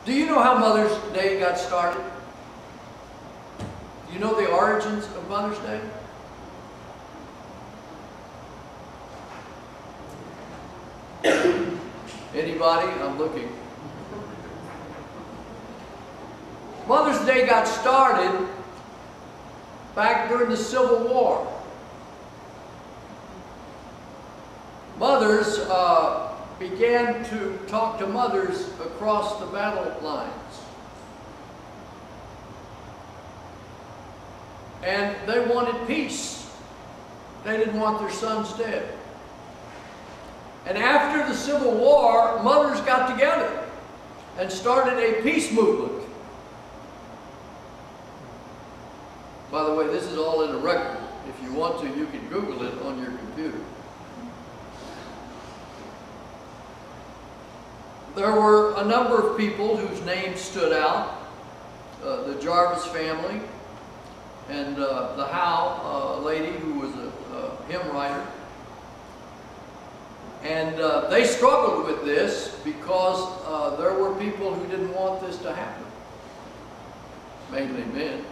Do you know how Mother's Day got started? Do you know the origins of Mother's Day? Anybody? I'm looking. Mother's Day got started back during the Civil War. Mothers began to talk to mothers across the battle lines. And they wanted peace. They didn't want their sons dead. And after the Civil War, mothers got together and started a peace movement. By the way, this is all in a record. If you want to, you can Google it on your computer. There were a number of people whose names stood out. The Jarvis family and the Howe lady, who was a hymn writer. And they struggled with this because there were people who didn't want this to happen, mainly men.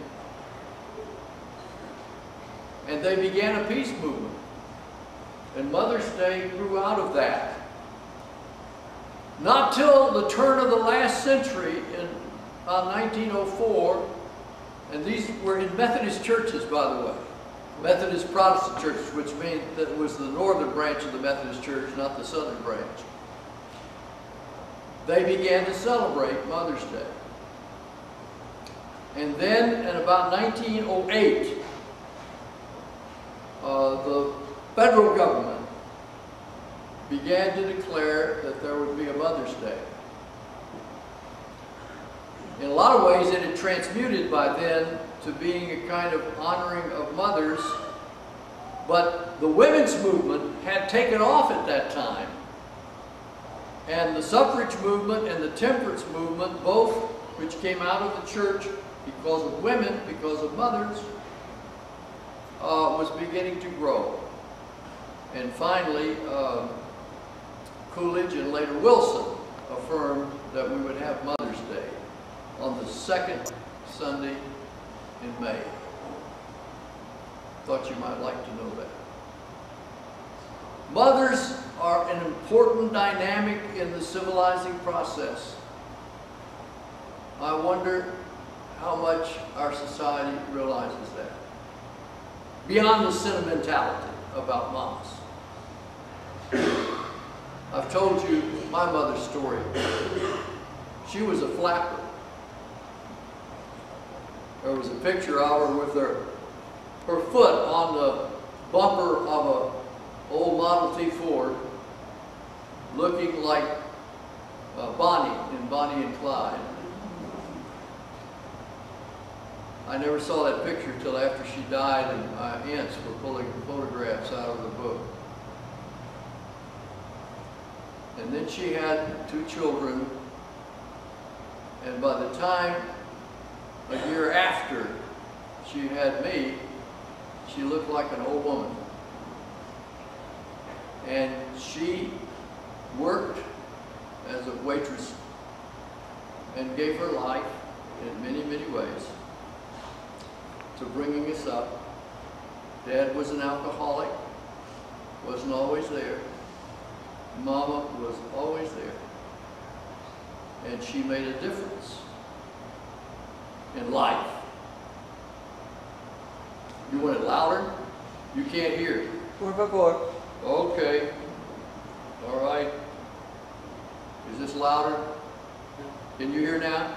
And they began a peace movement. And Mother's Day grew out of that. Not till the turn of the last century, in 1904, and these were in Methodist churches, by the way. Methodist Protestant churches, which means that it was the northern branch of the Methodist church, not the southern branch. They began to celebrate Mother's Day. And then in about 1908, the federal government began to declare that there would be a Mother's Day. In a lot of ways, it had transmuted by then to being a kind of honoring of mothers, but the women's movement had taken off at that time. And the suffrage movement and the temperance movement, both which came out of the church because of women, because of mothers, was beginning to grow. And finally, Coolidge and later Wilson affirmed that we would have Mother's Day on the second Sunday in May. Thought you might like to know that. Mothers are an important dynamic in the civilizing process. I wonder how much our society realizes that. Beyond the sentimentality about moms. I've told you my mother's story. She was a flapper. There was a picture of her with her foot on the bumper of an old Model T Ford, looking like Bonnie in Bonnie and Clyde. I never saw that picture till after she died, and my aunts were pulling photographs out of the book. And then she had 2 children, and by the time a year after she had me, she looked like an old woman. And she worked as a waitress and gave her life in many, many ways to bringing us up. Dad was an alcoholic, wasn't always there. Mama was always there. And she made a difference in life. You want it louder? You can't hear. Por favor. Okay. All right. Is this louder? Can you hear now?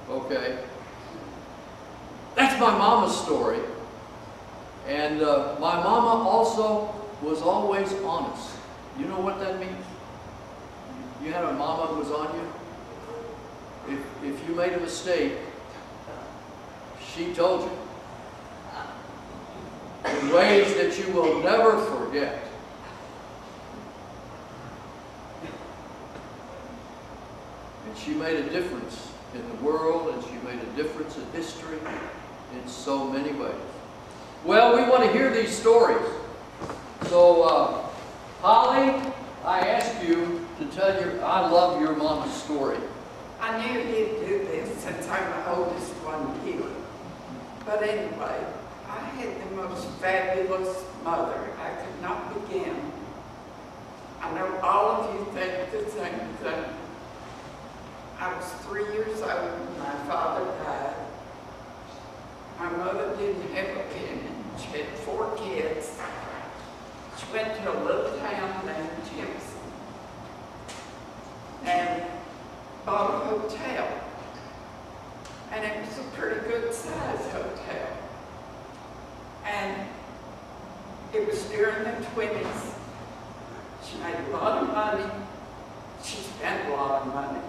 Okay. That's my mama's story. And my mama also was always honest. You know what that means? You had a mama who was on you? If you made a mistake, she told you in ways that you will never forget. And she made a difference in the world, and she made a difference in history in so many ways. Well, we want to hear these stories. So, Holly, I ask you to tell I love your mama's story. I knew he'd do this since I'm the oldest one here. But anyway, I had the most fabulous mother. I could not begin. I know all of you think the same thing. I was 3 years old when my father died. My mother didn't have a penny. She had 4 kids. She went to a little town named Timpson and bought a hotel. And it was a pretty good sized hotel. And it was during the 20s. She made a lot of money. She spent a lot of money.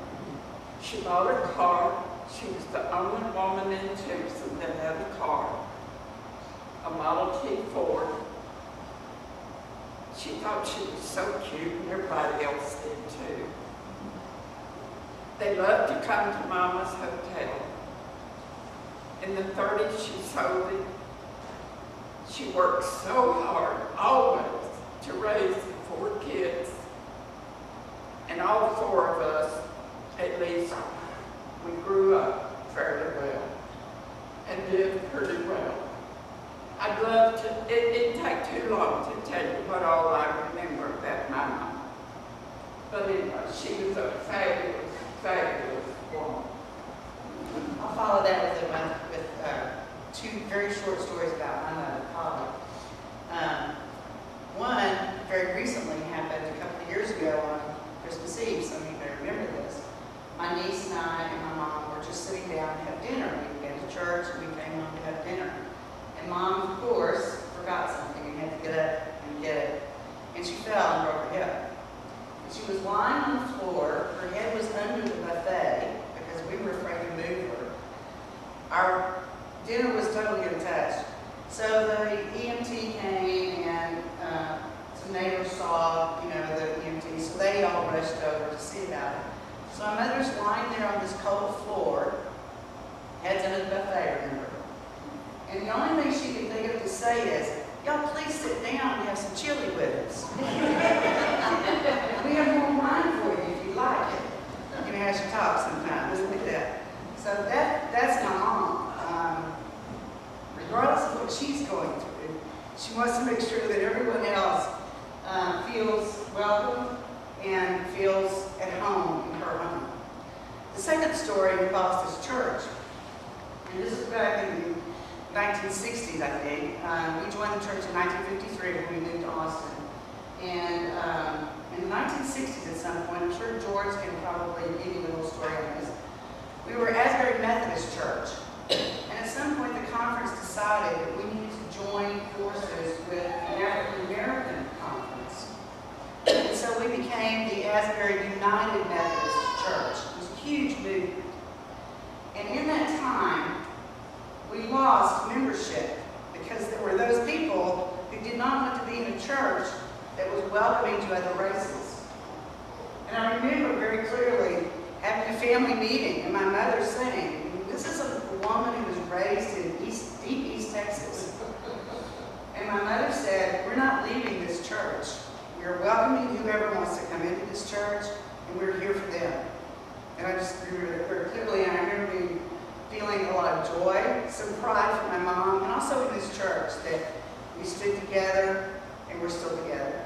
She bought a car. She was the only woman in Timpson that had a car, a Model T Ford. She thought she was so cute, and everybody else did too. They loved to come to Mama's hotel. In the 30s, she sold it. She worked so hard, always, to raise the 4 kids. And all 4 of us, at least, we grew up fairly well and did pretty well. I'd love to, it didn't take too long to tell you what all I remember about my mom. But anyway, she was a fabulous, fabulous woman. I'll follow that with 2 very short stories about my mother, Polly. One very recently happened a couple of years ago on Christmas Eve. Some of you may remember this. My niece and I and my mom were just sitting down to have dinner. We'd been to church and we came home to have dinner. And Mom, of course, forgot something and had to get up and get it. And she fell and broke her hip. And she was lying on the floor. Her head was under the buffet because we were afraid to move her. Our dinner was totally untouched. So the EMT came and some neighbors saw, the EMT, so they all rushed over to see about it. So my mother's lying there on this cold floor, head's under the buffet, remember? And the only thing she could think of to say is, y'all please sit down, we have some chili with us. We have more wine for you if you like it. You know how she talks sometimes, like that. So that's my mom. Regardless of what she's going through, she wants to make sure that everyone else feels welcome and feels at home in her home. The second story involves this church. And this is back in the 1960s, I think. We joined the church in 1953 when we moved to Austin. And in the 1960s at some point, I'm sure George can probably give you a little story on this. We were Asbury Methodist Church. And at some point, the conference decided that we needed to join forces with the African American Conference. And so we became the Asbury United Methodist Church. It was a huge movement. And in that time, we lost membership because there were those people who did not want to be in a church that was welcoming to other races. And I remember very clearly having a family meeting and my mother saying, this is a woman who was raised in deep East Texas. And my mother said, we're not leaving this church. We're welcoming whoever wants to come into this church, and we're here for them. And I just remember that very clearly, and I remember me feeling a lot of joy, some pride for my mom, and also in this church that we stood together and we're still together.